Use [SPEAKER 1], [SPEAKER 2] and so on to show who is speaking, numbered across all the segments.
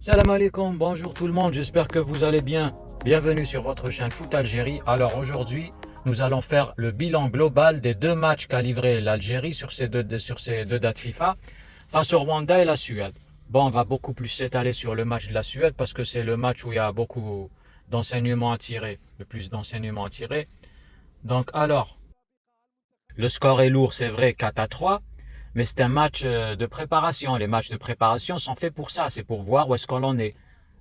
[SPEAKER 1] Salam alaikum, bonjour tout le monde, j'espère que vous allez bien. Bienvenue sur votre chaîne Foot Algérie. Alors aujourd'hui, nous allons faire le bilan global des deux matchs qu'a livré l'Algérie sur ces deux dates FIFA face au Rwanda et la Suède. Bon, on va beaucoup plus s'étaler sur le match de la Suède parce que c'est le match où il y a beaucoup d'enseignements à tirer, le plus d'enseignements à tirer. Donc alors, le score est lourd, c'est vrai, 4-3. Mais c'est un match de préparation. Les matchs de préparation sont faits pour ça. C'est pour voir où est-ce qu'on en est.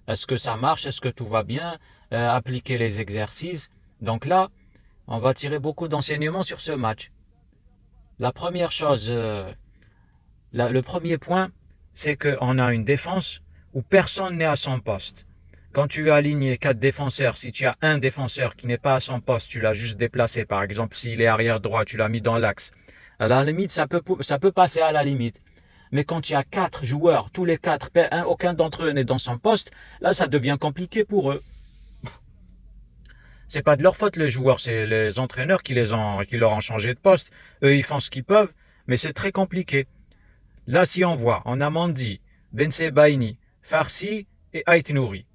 [SPEAKER 1] Est-ce que ça marche? Est-ce que tout va bien? Appliquer les exercices. Donc là, on va tirer beaucoup d'enseignements sur ce match. La première chose, le premier point, c'est qu'on a une défense où personne n'est à son poste. Quand tu as aligné 4 défenseurs, si tu as un défenseur qui n'est pas à son poste, tu l'as juste déplacé. Par exemple, s'il est arrière droit, tu l'as mis dans l'axe. À la limite, ça peut passer à la limite. Mais quand il y a 4 joueurs, tous les 4, aucun d'entre eux n'est dans son poste, là, ça devient compliqué pour eux. C'est pas de leur faute, les joueurs, c'est les entraîneurs qui leur ont changé de poste. Eux, ils font ce qu'ils peuvent, mais c'est très compliqué. Là, si on voit, on a Mandi, Bensebaini, Farsi et Ait Nouri.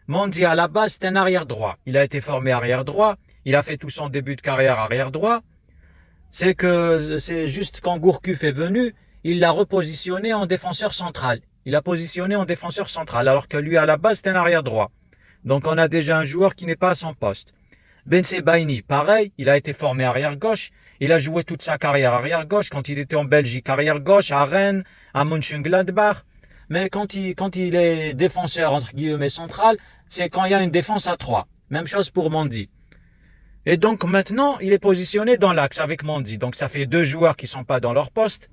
[SPEAKER 1] Mandi, à la base, c'est un arrière droit. Il a été formé arrière droit. Il a fait tout son début de carrière arrière droit. C'est juste quand Gourcuff est venu, il l'a repositionné en défenseur central. Il a positionné en défenseur central, alors que lui, à la base, c'est un arrière droit. Donc, on a déjà un joueur qui n'est pas à son poste. Bensebaini, pareil, il a été formé arrière gauche. Il a joué toute sa carrière arrière gauche quand il était en Belgique, arrière gauche, à Rennes, à Mönchengladbach. Mais quand il est défenseur, entre guillemets, central, c'est quand il y a une défense à 3. Même chose pour Mandi. Et donc maintenant, il est positionné dans l'axe avec Mandi. Donc ça fait 2 joueurs qui sont pas dans leur poste.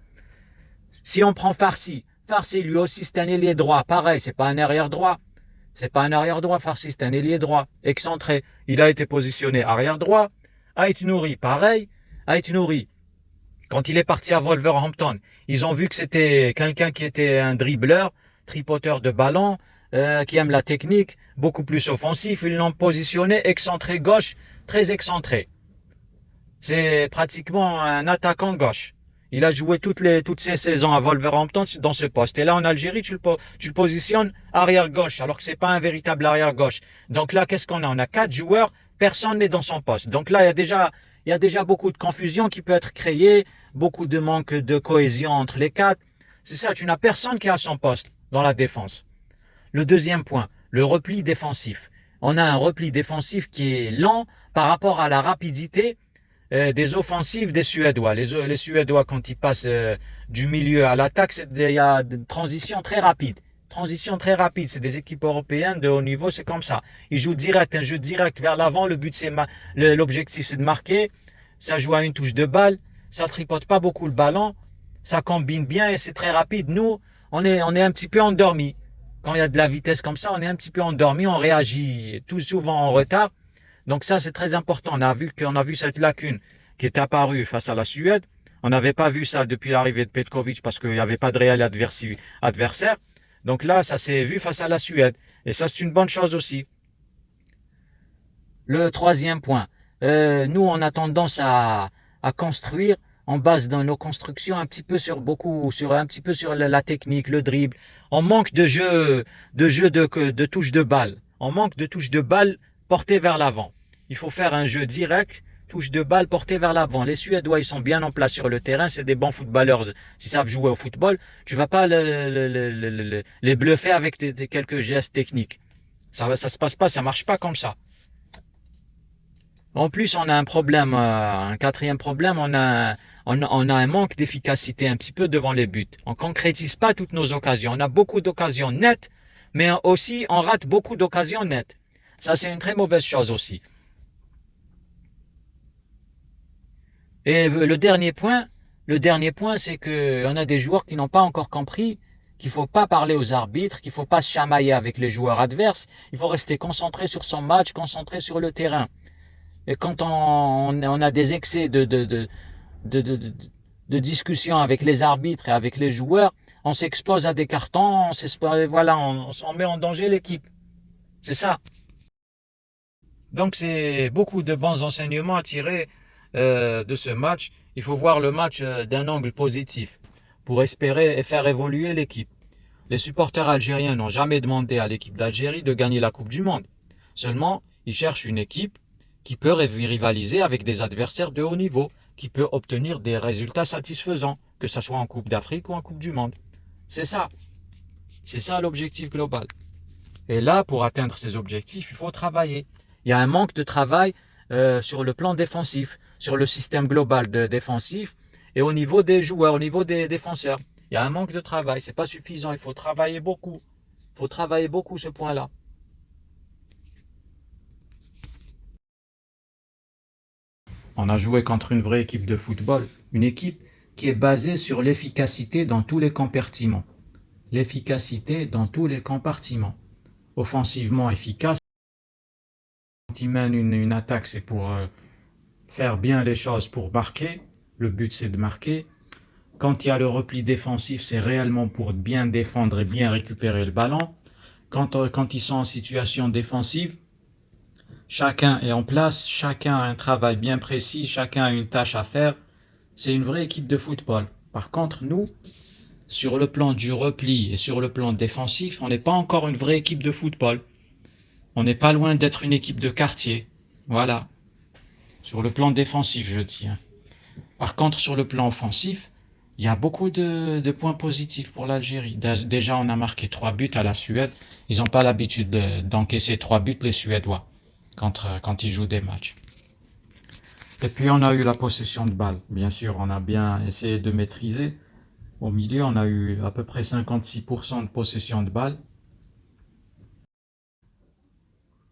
[SPEAKER 1] Si on prend Farsi, Farsi lui aussi c'est un ailier droit. Pareil, c'est pas un arrière droit. C'est pas un arrière droit, Farsi, c'est un ailier droit. Excentré. Il a été positionné arrière droit. Ait Nouri, pareil. Ait Nouri, quand il est parti à Wolverhampton, ils ont vu que c'était quelqu'un qui était un dribbleur, tripoteur de ballon, qui aime la technique, beaucoup plus offensif. Ils l'ont positionné excentré gauche, très excentré. C'est pratiquement un attaquant gauche. Il a joué toutes ces saisons à Wolverhampton dans ce poste. Et là, en Algérie, tu le positionnes arrière gauche, alors que c'est pas un véritable arrière gauche. Donc là, qu'est-ce qu'on a? On a 4 joueurs, personne n'est dans son poste. Donc là, il y a déjà beaucoup de confusion qui peut être créée, beaucoup de manque de cohésion entre les 4. C'est ça, tu n'as personne qui est à son poste dans la défense. Le deuxième point, le repli défensif. On a un repli défensif qui est lent par rapport à la rapidité des offensives des Suédois. Les Suédois, quand ils passent du milieu à l'attaque, il y a une transition très rapide. Transition très rapide. C'est des équipes européennes de haut niveau, c'est comme ça. Ils jouent direct, un jeu direct vers l'avant. Le but, l'objectif, c'est de marquer. Ça joue à une touche de balle. Ça tripote pas beaucoup le ballon. Ça combine bien et c'est très rapide. Nous, on est un petit peu endormis. Quand il y a de la vitesse comme ça, on est un petit peu endormi. On réagit tout souvent en retard. Donc ça, c'est très important. On a vu cette lacune qui est apparue face à la Suède. On n'avait pas vu ça depuis l'arrivée de Petkovic parce qu'il n'y avait pas de réel adversaire. Donc là, ça s'est vu face à la Suède. Et ça, c'est une bonne chose aussi. Le troisième point. Nous, on a tendance à construire. On base dans nos constructions un petit peu sur la technique, le dribble. On manque de touche de balle. On manque de touche de balle portée vers l'avant. Il faut faire un jeu direct, touche de balle portée vers l'avant. Les Suédois, ils sont bien en place sur le terrain. C'est des bons footballeurs. S'ils savent jouer au football, tu vas pas les bluffer avec quelques gestes techniques. Ça se passe pas, ça marche pas comme ça. En plus, on a un problème, un quatrième problème, on a un manque d'efficacité un petit peu devant les buts. On concrétise pas toutes nos occasions. On a beaucoup d'occasions nettes, mais aussi on rate beaucoup d'occasions nettes. Ça, c'est une très mauvaise chose aussi. Et le dernier point, c'est que on a des joueurs qui n'ont pas encore compris qu'il faut pas parler aux arbitres, qu'il faut pas se chamailler avec les joueurs adverses. Il faut rester concentré sur son match, concentré sur le terrain. Et quand on a des excès de, de, de, de discussion avec les arbitres et avec les joueurs, on s'expose à des cartons, on met en danger l'équipe. C'est ça. Donc c'est beaucoup de bons enseignements à tirer de ce match. Il faut voir le match d'un angle positif pour espérer et faire évoluer l'équipe. Les supporters algériens n'ont jamais demandé à l'équipe d'Algérie de gagner la Coupe du Monde. Seulement, ils cherchent une équipe qui peut rivaliser avec des adversaires de haut niveau, qui peut obtenir des résultats satisfaisants, que ce soit en Coupe d'Afrique ou en Coupe du Monde. C'est ça. C'est ça l'objectif global. Et là, pour atteindre ces objectifs, il faut travailler. Il y a un manque de travail sur le plan défensif, sur le système global défensif et au niveau des joueurs, au niveau des défenseurs. Il y a un manque de travail, c'est pas suffisant, il faut travailler beaucoup. Il faut travailler beaucoup ce point-là. On a joué contre une vraie équipe de football, une équipe qui est basée sur l'efficacité dans tous les compartiments. L'efficacité dans tous les compartiments. Offensivement efficace. Quand il mène une attaque, c'est pour faire bien les choses, pour marquer. Le but, c'est de marquer. Quand il y a le repli défensif, c'est réellement pour bien défendre et bien récupérer le ballon. Quand ils sont en situation défensive, chacun est en place, chacun a un travail bien précis, chacun a une tâche à faire. C'est une vraie équipe de football. Par contre, nous, sur le plan du repli et sur le plan défensif, on n'est pas encore une vraie équipe de football. On n'est pas loin d'être une équipe de quartier. Voilà. Sur le plan défensif, je dis. Par contre, sur le plan offensif, il y a beaucoup de points positifs pour l'Algérie. Déjà, on a marqué 3 buts à la Suède. Ils n'ont pas l'habitude d'encaisser 3 buts, les Suédois, quand ils jouent des matchs. Et puis, on a eu la possession de balle. Bien sûr, on a bien essayé de maîtriser. Au milieu, on a eu à peu près 56% de possession de balle.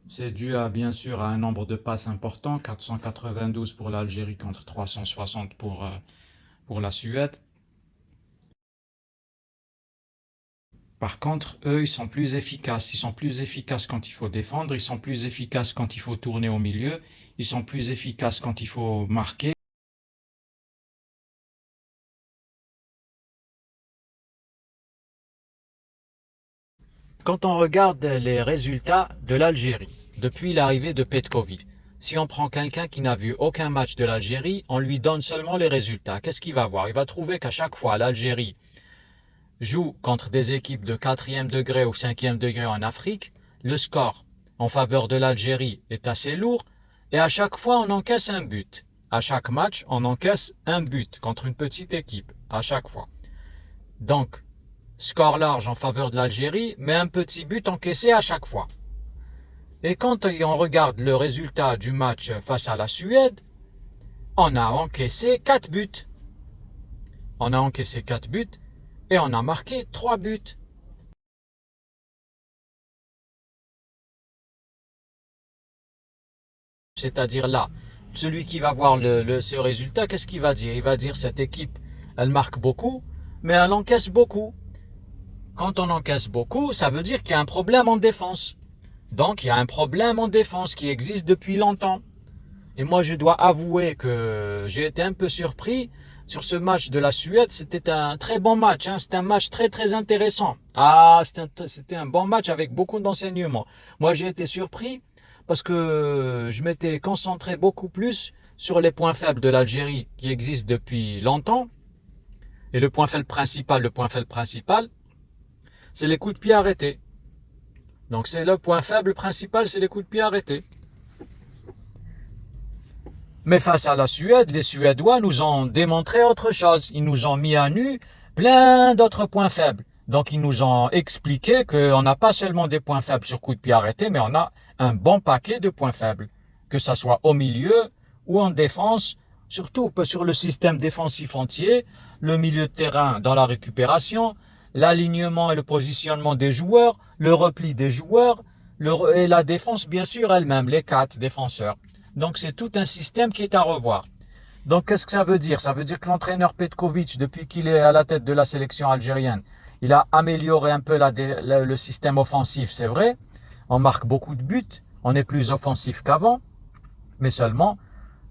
[SPEAKER 1] C'est dû bien sûr à un nombre de passes important, 492 pour l'Algérie contre 360 pour la Suède. Par contre, eux, ils sont plus efficaces. Ils sont plus efficaces quand il faut défendre, ils sont plus efficaces quand il faut tourner au milieu, ils sont plus efficaces quand il faut marquer. Quand on regarde les résultats de l'Algérie depuis l'arrivée de Petkovic, si on prend quelqu'un qui n'a vu aucun match de l'Algérie, on lui donne seulement les résultats. Qu'est-ce qu'il va voir? Il va trouver qu'à chaque fois l'Algérie joue contre des équipes de 4e degré ou 5e degré en Afrique, le score en faveur de l'Algérie est assez lourd et à chaque fois on encaisse un but. À chaque match, on encaisse un but contre une petite équipe, à chaque fois. Donc, score large en faveur de l'Algérie, mais un petit but encaissé à chaque fois. Et quand on regarde le résultat du match face à la Suède, on a encaissé 4 buts. On a encaissé 4 buts et on a marqué 3 buts. C'est-à-dire là, celui qui va voir ce résultat, qu'est-ce qu'il va dire? Il va dire cette équipe, elle marque beaucoup, mais elle encaisse beaucoup. Quand on encaisse beaucoup, ça veut dire qu'il y a un problème en défense. Donc il y a un problème en défense qui existe depuis longtemps. Et moi je dois avouer que j'ai été un peu surpris sur ce match de la Suède. C'était un très bon match, hein. C'était un match très très intéressant. Ah, c'était un bon match avec beaucoup d'enseignements. Moi j'ai été surpris parce que je m'étais concentré beaucoup plus sur les points faibles de l'Algérie qui existent depuis longtemps. Et le point faible principal, c'est les coups de pied arrêtés. Donc c'est le point faible principal, c'est les coups de pied arrêtés. Mais face à la Suède, les Suédois nous ont démontré autre chose. Ils nous ont mis à nu plein d'autres points faibles. Donc ils nous ont expliqué qu'on n'a pas seulement des points faibles sur coups de pied arrêtés, mais on a un bon paquet de points faibles. Que ça soit au milieu ou en défense, surtout sur le système défensif entier, le milieu de terrain dans la récupération, l'alignement et le positionnement des joueurs, le repli des joueurs, et la défense bien sûr elle-même, les 4 défenseurs. Donc c'est tout un système qui est à revoir. Donc qu'est-ce que ça veut dire? Ça veut dire que l'entraîneur Petkovic, depuis qu'il est à la tête de la sélection algérienne, il a amélioré un peu le système offensif, c'est vrai. On marque beaucoup de buts, on est plus offensif qu'avant, mais seulement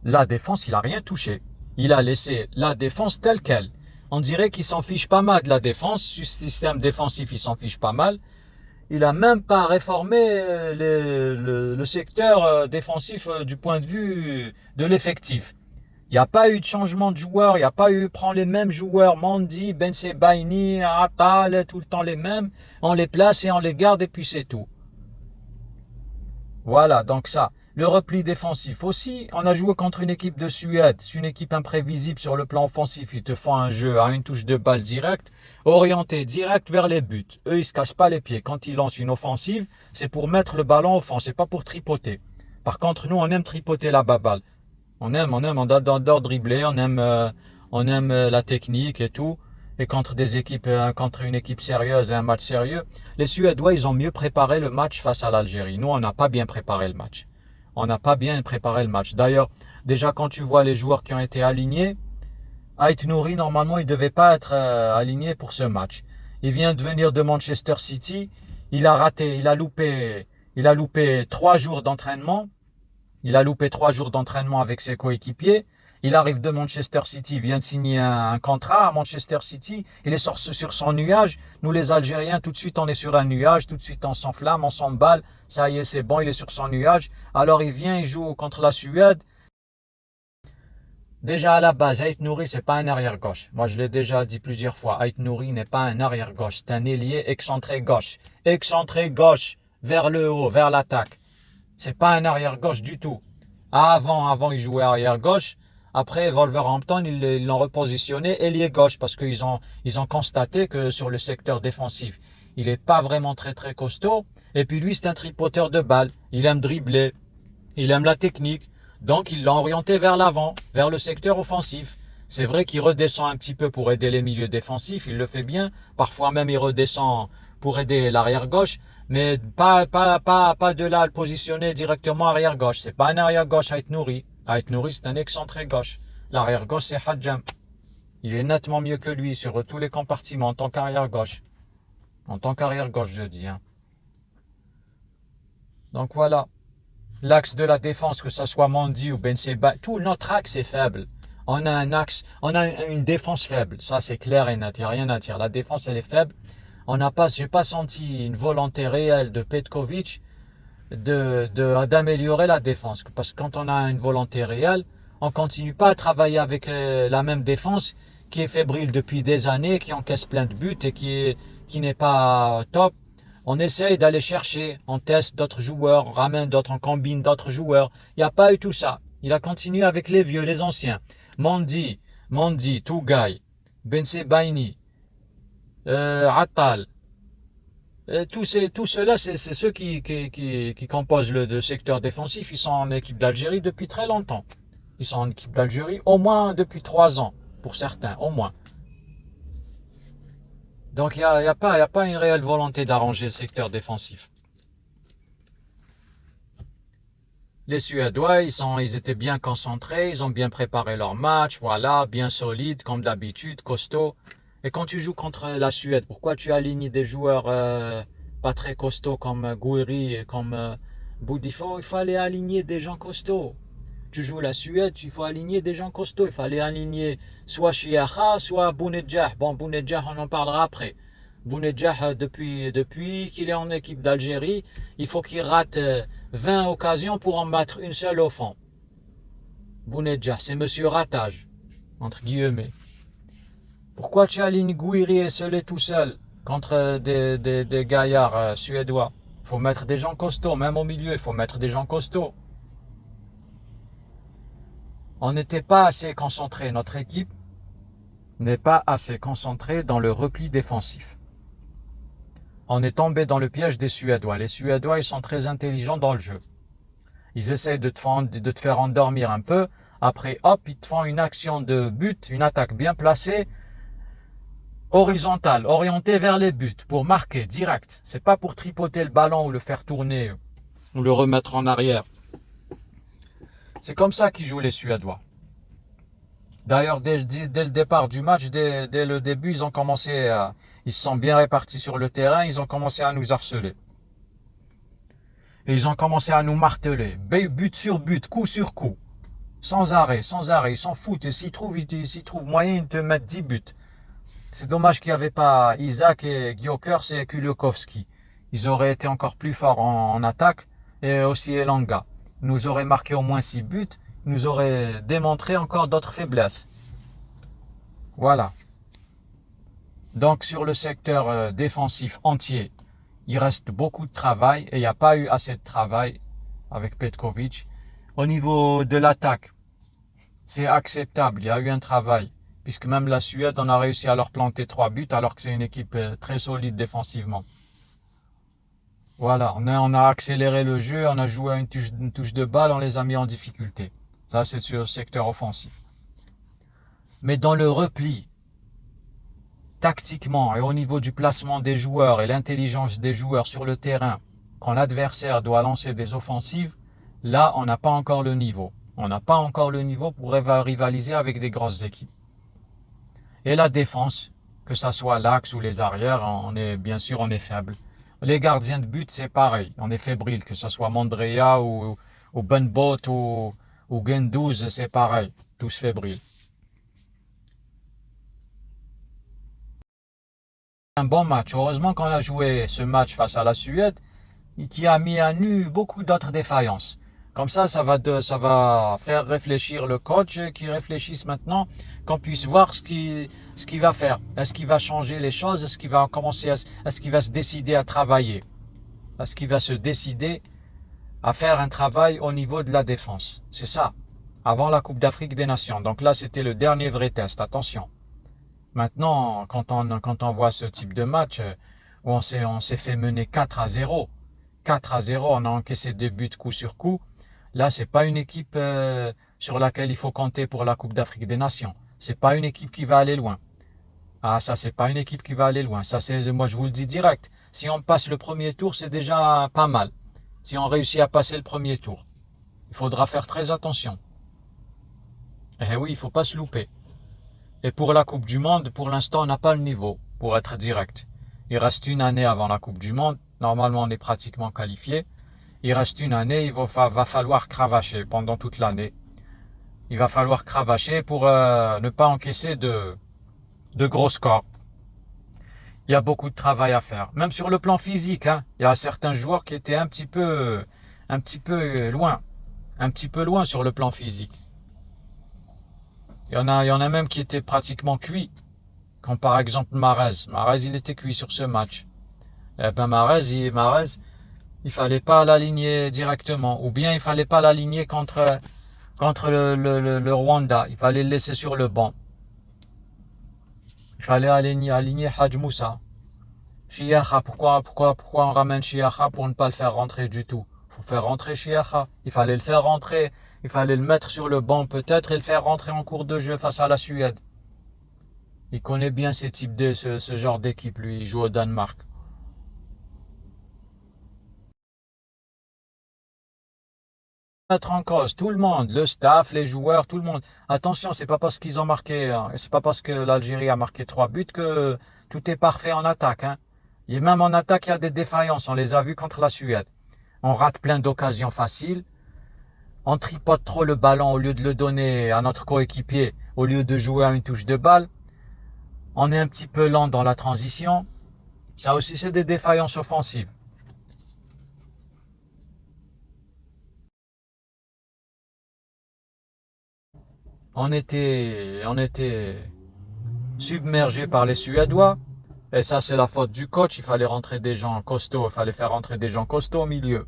[SPEAKER 1] la défense, il n'a rien touché. Il a laissé la défense telle qu'elle. On dirait qu'il s'en fiche pas mal de la défense. Ce système défensif, il s'en fiche pas mal. Il n'a même pas réformé le secteur défensif du point de vue de l'effectif. Il n'y a pas eu de changement de joueur, il n'y a pas eu, prend les mêmes joueurs, Mandi, Ben Sebaini, Atal, tout le temps les mêmes, on les place et on les garde et puis c'est tout. Voilà, donc ça. Le repli défensif aussi, on a joué contre une équipe de Suède, c'est une équipe imprévisible sur le plan offensif, ils te font un jeu à une touche de balle directe, orienté direct vers les buts. Eux, ils se cassent pas les pieds. Quand ils lancent une offensive, c'est pour mettre le ballon au fond, c'est pas pour tripoter. Par contre, nous, on aime tripoter la baballe. On adore dribbler, on aime la technique et tout. Et contre contre une équipe sérieuse et un match sérieux, les Suédois, ils ont mieux préparé le match face à l'Algérie. Nous, on n'a pas bien préparé le match. On n'a pas bien préparé le match. D'ailleurs, déjà quand tu vois les joueurs qui ont été alignés, Ait Nouri, normalement, il devait pas être aligné pour ce match. Il vient de venir de Manchester City. Il a raté, il a loupé 3 jours d'entraînement. Il a loupé 3 jours d'entraînement avec ses coéquipiers. Il arrive de Manchester City, il vient de signer un contrat à Manchester City. Il est sur son nuage. Nous, les Algériens, tout de suite, on est sur un nuage. Tout de suite, on s'enflamme, on s'emballe. Ça y est, c'est bon, il est sur son nuage. Alors, il vient, il joue contre la Suède. Déjà, à la base, Ait Nouri, c'est pas un arrière-gauche. Moi, je l'ai déjà dit plusieurs fois. Ait Nouri n'est pas un arrière-gauche. C'est un ailier excentré gauche. Excentré gauche vers le haut, vers l'attaque. C'est pas un arrière-gauche du tout. Avant, il jouait arrière-gauche. Après, Wolverhampton, ils l'ont repositionné ailier gauche parce qu'ils ont constaté que sur le secteur défensif, il est pas vraiment très très costaud. Et puis lui, c'est un tripoteur de balles. Il aime dribbler. Il aime la technique. Donc, ils l'ont orienté vers l'avant, vers le secteur offensif. C'est vrai qu'il redescend un petit peu pour aider les milieux défensifs. Il le fait bien. Parfois même, il redescend pour aider l'arrière gauche. Mais pas de là à le positionner directement arrière gauche. C'est pas un arrière gauche Ait Nouri. Ait Nouri, c'est un excentré gauche. L'arrière gauche, c'est Hadjam. Il est nettement mieux que lui sur tous les compartiments en tant qu'arrière gauche. En tant qu'arrière gauche, je dis. Donc voilà. L'axe de la défense, que ce soit Mandi ou Ben Seba, tout notre axe est faible. On a un axe, on a une défense faible. Ça, c'est clair et net. Il n'y a rien à dire. La défense, elle est faible. J'ai pas senti une volonté réelle de Petkovic d'améliorer la défense. Parce que quand on a une volonté réelle, on continue pas à travailler avec la même défense qui est fébrile depuis des années, qui encaisse plein de buts et qui n'est pas top. On essaye d'aller chercher, on teste d'autres joueurs, on ramène d'autres, on combine d'autres joueurs. Il n'y a pas eu tout ça. Il a continué avec les vieux, les anciens. Mandi, Tougaï, Ben Sebaini, Attal. Tout cela, c'est ceux qui composent le secteur défensif. Ils sont en équipe d'Algérie depuis très longtemps. Ils sont en équipe d'Algérie au moins depuis 3 ans, pour certains, au moins. Donc il y a pas une réelle volonté d'arranger le secteur défensif. Les Suédois, ils étaient bien concentrés, ils ont bien préparé leur match, voilà, bien solide, comme d'habitude, costaud. Et quand tu joues contre la Suède, pourquoi tu alignes des joueurs pas très costauds comme Gouiri et comme Boudifo? Il fallait aligner des gens costauds. Tu joues la Suède, il faut aligner des gens costauds. Il fallait aligner soit Chiacha, soit Bounedjah. Bon, Bounedjah, on en parlera après. Bounedjah, depuis qu'il est en équipe d'Algérie, il faut qu'il rate 20 occasions pour en mettre une seule au fond. Bounedjah, c'est monsieur ratage, entre guillemets. Pourquoi tu alignes Gouiri et Solé tout seul contre des gaillards suédois? Il faut mettre des gens costauds, même au milieu, il faut mettre des gens costauds. On n'était pas assez concentré, notre équipe n'est pas assez concentrée dans le repli défensif. On est tombé dans le piège des Suédois. Les Suédois, ils sont très intelligents dans le jeu. Ils essayent de te faire endormir un peu. Après, hop, ils te font une action de but, une attaque bien placée, horizontale, orientée vers les buts, pour marquer direct. C'est pas pour tripoter le ballon ou le faire tourner ou le remettre en arrière. C'est comme ça qu'ils jouent les Suédois. D'ailleurs, dès le départ du match, dès le début, ils se sont bien répartis sur le terrain, ils ont commencé à nous harceler. Et ils ont commencé à nous marteler, but sur but, coup sur coup. Sans arrêt, ils s'en foutent. S'ils trouvent moyen, ils te mettent 10 buts. C'est dommage qu'il n'y avait pas Isaac et Gyökeres et Kulikovski. Ils auraient été encore plus forts en attaque, et aussi Elanga. Nous aurait marqué au moins 6 buts, nous aurait démontré encore d'autres faiblesses. Voilà. Donc sur le secteur défensif entier, il reste beaucoup de travail et il n'y a pas eu assez de travail avec Petkovic. Au niveau de l'attaque, c'est acceptable, il y a eu un travail. Puisque même la Suède, on a réussi à leur planter 3 buts alors que c'est une équipe très solide défensivement. Voilà, on a accéléré le jeu, on a joué à une touche de balle, on les a mis en difficulté. Ça, c'est sur le secteur offensif. Mais dans le repli, tactiquement et au niveau du placement des joueurs et l'intelligence des joueurs sur le terrain, quand l'adversaire doit lancer des offensives, là, on n'a pas encore le niveau. On n'a pas encore le niveau pour rivaliser avec des grosses équipes. Et la défense, que ça soit l'axe ou les arrières, bien sûr, on est faible. Les gardiens de but, c'est pareil. On est fébrile, que ce soit Mandrea ou Benbot ou Gendouzi, c'est pareil. Tous fébriles. Un bon match. Heureusement qu'on a joué ce match face à la Suède, qui a mis à nu beaucoup d'autres défaillances. Comme ça va faire réfléchir le coach, qui réfléchisse maintenant, qu'on puisse voir ce qu'il va faire. Est-ce qu'il va changer les choses? Est-ce qu'il va est-ce qu'il va se décider à travailler? Est-ce qu'il va se décider à faire un travail au niveau de la défense? C'est ça. Avant la Coupe d'Afrique des Nations. Donc là, c'était le dernier vrai test. Attention. Maintenant, quand on voit ce type de match, où on s'est fait mener 4-0, 4-0, on a encaissé 2 buts coup sur coup. Là, c'est pas une équipe sur laquelle il faut compter pour la Coupe d'Afrique des Nations. C'est pas une équipe qui va aller loin. Ah, ça, c'est pas une équipe qui va aller loin. Ça, moi, je vous le dis direct. Si on passe le premier tour, c'est déjà pas mal. Si on réussit à passer le premier tour, il faudra faire très attention. Eh oui, il faut pas se louper. Et pour la Coupe du Monde, pour l'instant, on n'a pas le niveau, pour être direct. Il reste une année avant la Coupe du Monde. Normalement, on est pratiquement qualifié. Il reste une année, va falloir cravacher pendant toute l'année. Il va falloir cravacher pour ne pas encaisser de gros scores. Il y a beaucoup de travail à faire. Même sur le plan physique, hein. Il y a certains joueurs qui étaient un petit peu loin. Un petit peu loin sur le plan physique. Il y en a même qui étaient pratiquement cuits. Comme par exemple Mahrez. Mahrez, il était cuit sur ce match. Eh ben Mahrez, il fallait pas l'aligner directement. Ou bien il fallait pas l'aligner contre le Rwanda. Il fallait le laisser sur le banc. Il fallait aligner Hadj Moussa. Chiacha, pourquoi on ramène Chiacha pour ne pas le faire rentrer du tout? Il faut faire rentrer Chiacha. Il fallait le faire rentrer. Il fallait le mettre sur le banc peut-être et le faire rentrer en cours de jeu face à la Suède. Il connaît bien ce genre d'équipe, lui. Il joue au Danemark. Mettre en cause tout le monde, le staff, les joueurs, tout le monde. Attention, c'est pas parce qu'ils ont marqué, c'est pas parce que l'Algérie a marqué 3 buts que tout est parfait en attaque, hein. Et même en attaque, il y a des défaillances. On les a vues contre la Suède. On rate plein d'occasions faciles. On tripote trop le ballon au lieu de le donner à notre coéquipier, au lieu de jouer à une touche de balle. On est un petit peu lent dans la transition. Ça aussi, c'est des défaillances offensives. On était submergé par les Suédois. Et ça, c'est la faute du coach. Il fallait rentrer des gens costauds. Il fallait faire rentrer des gens costauds au milieu.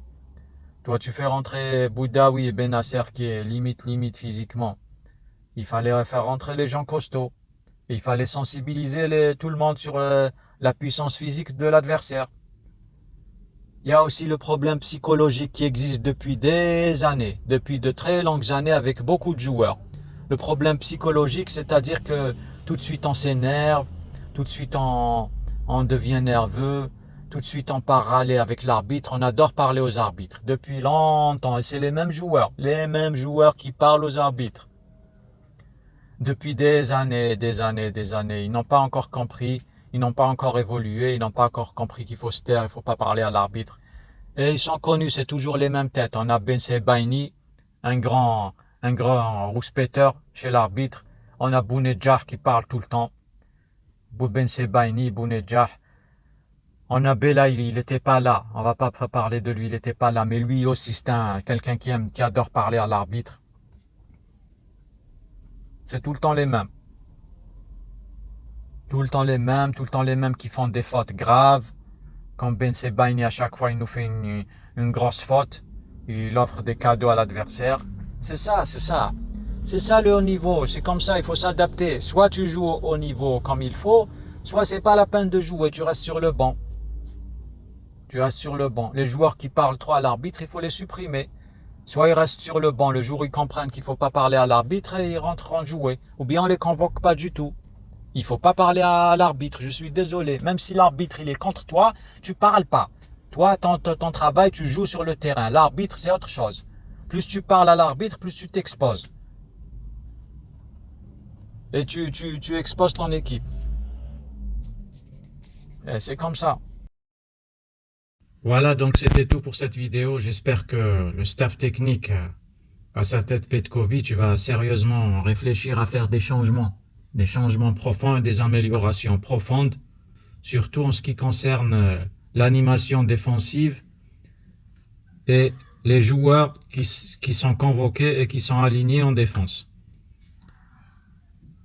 [SPEAKER 1] Toi, tu fais rentrer Boudaoui et Benasser qui est limite physiquement. Il fallait faire rentrer les gens costauds. Et il fallait sensibiliser tout le monde sur la puissance physique de l'adversaire. Il y a aussi le problème psychologique qui existe depuis des années, depuis de très longues années avec beaucoup de joueurs. Le problème psychologique, c'est-à-dire que tout de suite on s'énerve, tout de suite on devient nerveux, tout de suite on part râler avec l'arbitre, on adore parler aux arbitres depuis longtemps et c'est les mêmes joueurs qui parlent aux arbitres. Depuis des années, ils n'ont pas encore compris, ils n'ont pas encore évolué, ils n'ont pas encore compris qu'il faut se taire, il ne faut pas parler à l'arbitre. Et ils sont connus, c'est toujours les mêmes têtes. On a Ben Sebaini, un grand rouspéteur chez l'arbitre. On a Bounedjah qui parle tout le temps. Ben Sebaini, Bounedjah. On a Belaïli, il n'était pas là. On va pas parler de lui, il n'était pas là. Mais lui aussi, c'est quelqu'un qui adore parler à l'arbitre. C'est tout le temps les mêmes. Tout le temps les mêmes, tout le temps les mêmes qui font des fautes graves. Comme Ben Sebaini, à chaque fois, il nous fait une grosse faute. Il offre des cadeaux à l'adversaire. C'est ça, c'est ça. C'est ça le haut niveau. C'est comme ça, il faut s'adapter. Soit tu joues au haut niveau comme il faut, soit c'est pas la peine de jouer, tu restes sur le banc. Tu restes sur le banc. Les joueurs qui parlent trop à l'arbitre, il faut les supprimer. Soit ils restent sur le banc le jour où ils comprennent qu'il ne faut pas parler à l'arbitre et ils rentrent en jouer. Ou bien on ne les convoque pas du tout. Il ne faut pas parler à l'arbitre, je suis désolé. Même si l'arbitre il est contre toi, tu ne parles pas. Toi, ton travail, tu joues sur le terrain. L'arbitre, c'est autre chose. Plus tu parles à l'arbitre, plus tu t'exposes. Et tu exposes ton équipe. Et c'est comme ça. Voilà, donc c'était tout pour cette vidéo. J'espère que le staff technique à sa tête Petkovic va sérieusement réfléchir à faire des changements profonds et des améliorations profondes, surtout en ce qui concerne l'animation défensive et les joueurs qui sont convoqués et qui sont alignés en défense.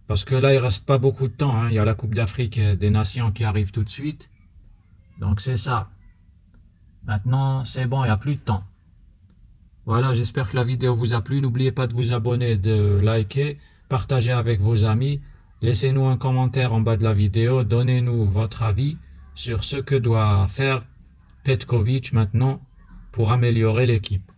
[SPEAKER 1] Parce que là, il ne reste pas beaucoup de temps, hein. Il y a la Coupe d'Afrique des Nations qui arrive tout de suite. Donc c'est ça. Maintenant, c'est bon, il n'y a plus de temps. Voilà, j'espère que la vidéo vous a plu. N'oubliez pas de vous abonner, de liker, partager avec vos amis. Laissez-nous un commentaire en bas de la vidéo. Donnez-nous votre avis sur ce que doit faire Petkovic maintenant pour améliorer l'équipe.